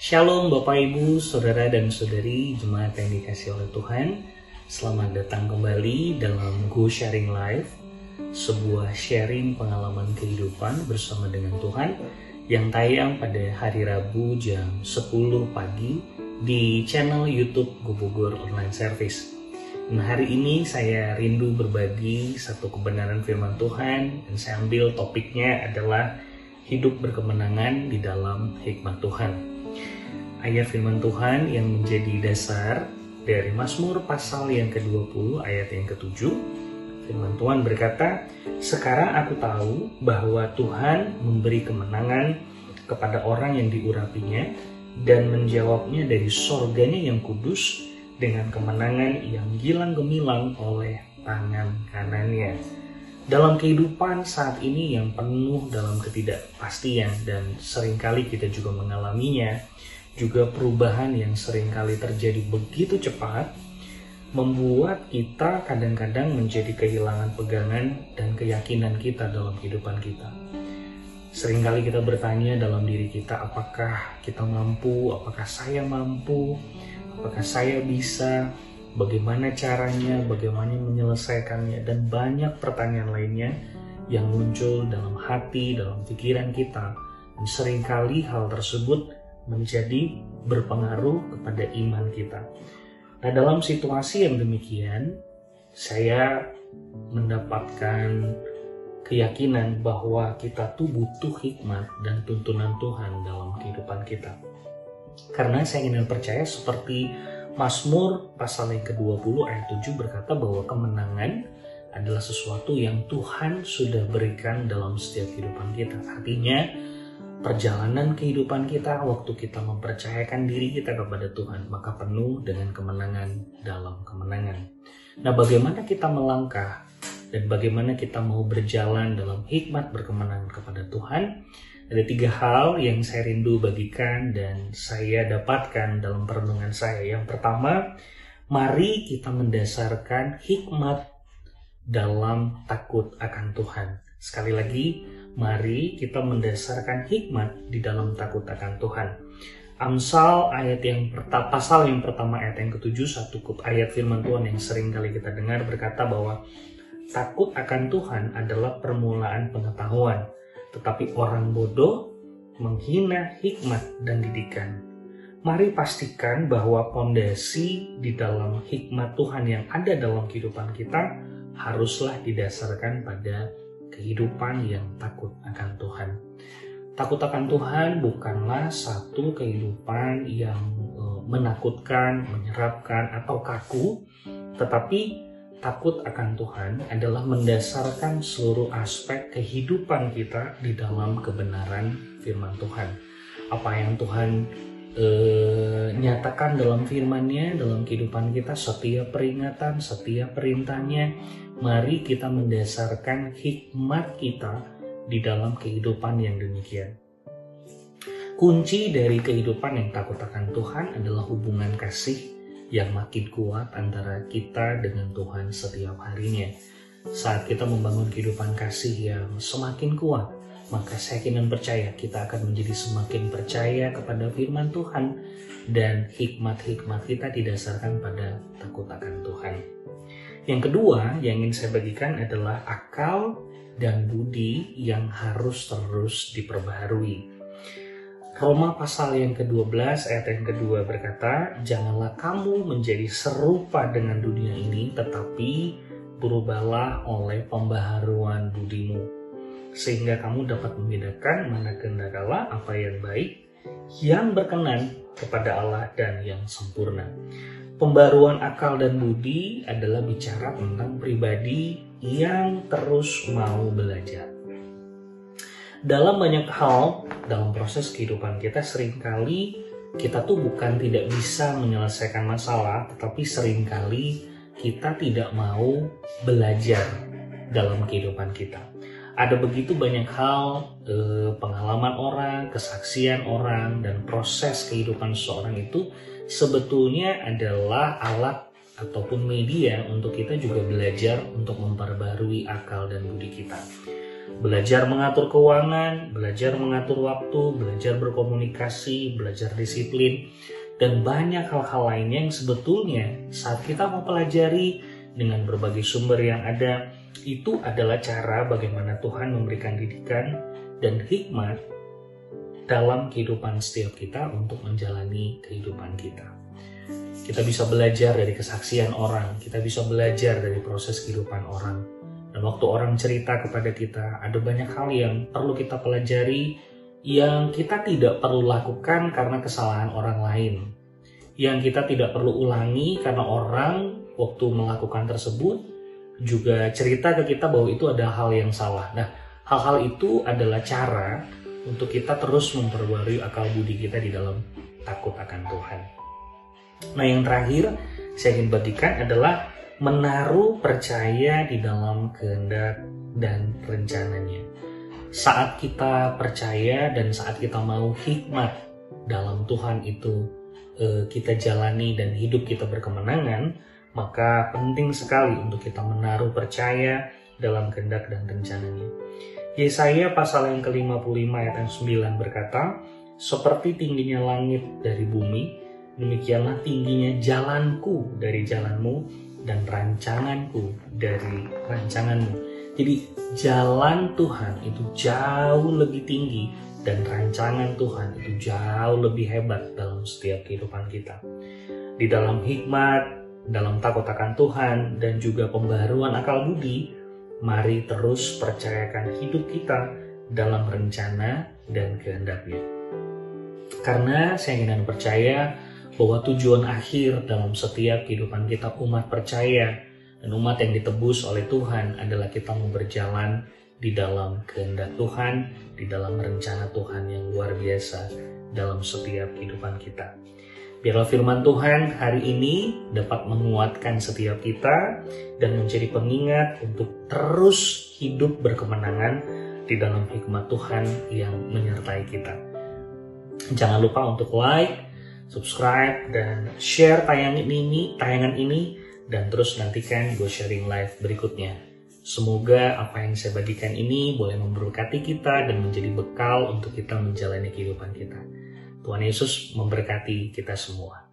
Shalom Bapak Ibu, Saudara dan Saudari, jemaat yang dikasihi oleh Tuhan. Selamat datang kembali dalam Go Sharing Live, sebuah sharing pengalaman kehidupan bersama dengan Tuhan yang tayang pada hari Rabu jam 10 pagi di channel YouTube Go Bogor Online Service. Nah, hari ini saya rindu berbagi satu kebenaran firman Tuhan dan saya ambil topiknya adalah hidup berkemenangan di dalam hikmat Tuhan. Ayat firman Tuhan yang menjadi dasar dari Mazmur pasal yang ke-20 ayat yang ke-7. Firman Tuhan berkata, "Sekarang aku tahu bahwa Tuhan memberi kemenangan kepada orang yang diurapinya dan menjawabnya dari sorganya yang kudus dengan kemenangan yang gilang gemilang oleh tangan kanannya." Dalam kehidupan saat ini yang penuh dalam ketidakpastian dan seringkali kita juga mengalaminya, juga perubahan yang seringkali terjadi begitu cepat, membuat kita kadang-kadang menjadi kehilangan pegangan dan keyakinan kita dalam kehidupan kita. Seringkali kita bertanya dalam diri kita, apakah kita mampu, apakah saya mampu, apakah saya bisa, bagaimana caranya, bagaimana menyelesaikannya, dan banyak pertanyaan lainnya yang muncul dalam hati, dalam pikiran kita. Dan seringkali hal tersebut menjadi berpengaruh kepada iman kita. Nah, dalam situasi yang demikian, saya mendapatkan keyakinan bahwa kita tuh butuh hikmat dan tuntunan Tuhan dalam kehidupan kita. Karena saya ingin percaya seperti Mazmur pasal yang ke-20 ayat 7 berkata bahwa kemenangan adalah sesuatu yang Tuhan sudah berikan dalam setiap kehidupan kita. Artinya, perjalanan kehidupan kita, waktu kita mempercayakan diri kita kepada Tuhan, maka penuh dengan kemenangan dalam kemenangan. Nah, bagaimana kita melangkah dan bagaimana kita mau berjalan dalam hikmat berkemenangan kepada Tuhan? Ada 3 hal yang saya rindu bagikan dan saya dapatkan dalam perenungan saya. Yang pertama, mari kita mendasarkan hikmat dalam takut akan Tuhan. Sekali lagi, mari kita mendasarkan hikmat di dalam takut akan Tuhan. Amsal pasal yang pertama ayat yang ke-7, satu ayat firman Tuhan yang sering kali kita dengar berkata bahwa takut akan Tuhan adalah permulaan pengetahuan, tetapi orang bodoh menghina hikmat dan didikan. Mari pastikan bahwa pondasi di dalam hikmat Tuhan yang ada dalam kehidupan kita haruslah didasarkan pada kehidupan yang takut akan Tuhan. Takut akan Tuhan bukanlah satu kehidupan yang menakutkan, menyeramkan, atau kaku, tetapi takut akan Tuhan adalah mendasarkan seluruh aspek kehidupan kita di dalam kebenaran firman Tuhan. Apa yang Tuhan nyatakan dalam firman-Nya, dalam kehidupan kita, setiap peringatan, setiap perintahnya, mari kita mendasarkan hikmat kita di dalam kehidupan yang demikian. Kunci dari kehidupan yang takut akan Tuhan adalah hubungan kasih yang makin kuat antara kita dengan Tuhan setiap harinya. Saat kita membangun kehidupan kasih yang semakin kuat, maka saya yakin dan percaya kita akan menjadi semakin percaya kepada firman Tuhan dan hikmat-hikmat kita didasarkan pada takut akan Tuhan. Yang kedua yang ingin saya bagikan adalah akal dan budi yang harus terus diperbaharui. Roma pasal yang ke-12 ayat yang kedua berkata, "Janganlah kamu menjadi serupa dengan dunia ini, tetapi berubahlah oleh pembaharuan budimu, sehingga kamu dapat membedakan mana kehendak Allah, apa yang baik, yang berkenan kepada Allah dan yang sempurna." Pembaruan akal dan budi adalah bicara tentang pribadi yang terus mau belajar. Dalam banyak hal, dalam proses kehidupan kita, seringkali kita tuh bukan tidak bisa menyelesaikan masalah, tetapi seringkali kita tidak mau belajar dalam kehidupan kita. Ada begitu banyak hal, pengalaman orang, kesaksian orang, dan proses kehidupan seseorang itu sebetulnya adalah alat ataupun media untuk kita juga belajar untuk memperbarui akal dan budi kita. belajar mengatur keuangan, belajar mengatur waktu, belajar berkomunikasi, belajar disiplin, dan banyak hal-hal lainnya yang sebetulnya saat kita mau pelajari dengan berbagai sumber yang ada, itu adalah cara bagaimana Tuhan memberikan didikan dan hikmat dalam kehidupan setiap kita untuk menjalani kehidupan kita. Kita bisa belajar dari kesaksian orang, kita bisa belajar dari proses kehidupan orang. Dan waktu orang cerita kepada kita, ada banyak hal yang perlu kita pelajari yang kita tidak perlu lakukan karena kesalahan orang lain. Yang kita tidak perlu ulangi karena orang waktu melakukan tersebut juga cerita ke kita bahwa itu ada hal yang salah. Nah, hal-hal itu adalah cara untuk kita terus memperbarui akal budi kita di dalam takut akan Tuhan. Nah, yang terakhir saya ingin bagikan adalah menaruh percaya di dalam kehendak dan rencananya. Saat kita percaya dan saat kita mau hikmat dalam Tuhan itu kita jalani dan hidup kita berkemenangan, maka penting sekali untuk kita menaruh percaya dalam kehendak dan rencananya. Yesaya pasal yang ke-55 ayat 9 berkata, "Seperti tingginya langit dari bumi, demikianlah tingginya jalanku dari jalanmu dan rancanganku dari rancanganmu." Jadi jalan Tuhan itu jauh lebih tinggi dan rancangan Tuhan itu jauh lebih hebat dalam setiap kehidupan kita. Di dalam hikmat, dalam takut akan Tuhan, dan juga pembaharuan akal budi, mari terus percayakan hidup kita dalam rencana dan kehendak-Nya. Karena saya ingin percaya bahwa tujuan akhir dalam setiap kehidupan kita umat percaya dan umat yang ditebus oleh Tuhan adalah kita mau berjalan di dalam kehendak Tuhan, di dalam rencana Tuhan yang luar biasa dalam setiap kehidupan kita. Biarlah firman Tuhan hari ini dapat menguatkan setiap kita dan menjadi pengingat untuk terus hidup berkemenangan di dalam hikmat Tuhan yang menyertai kita. Jangan lupa untuk like, subscribe, dan share tayangan ini, dan terus nantikan Go Sharing Live berikutnya. Semoga apa yang saya bagikan ini boleh memberkati kita dan menjadi bekal untuk kita menjalani kehidupan kita. Tuhan Yesus memberkati kita semua.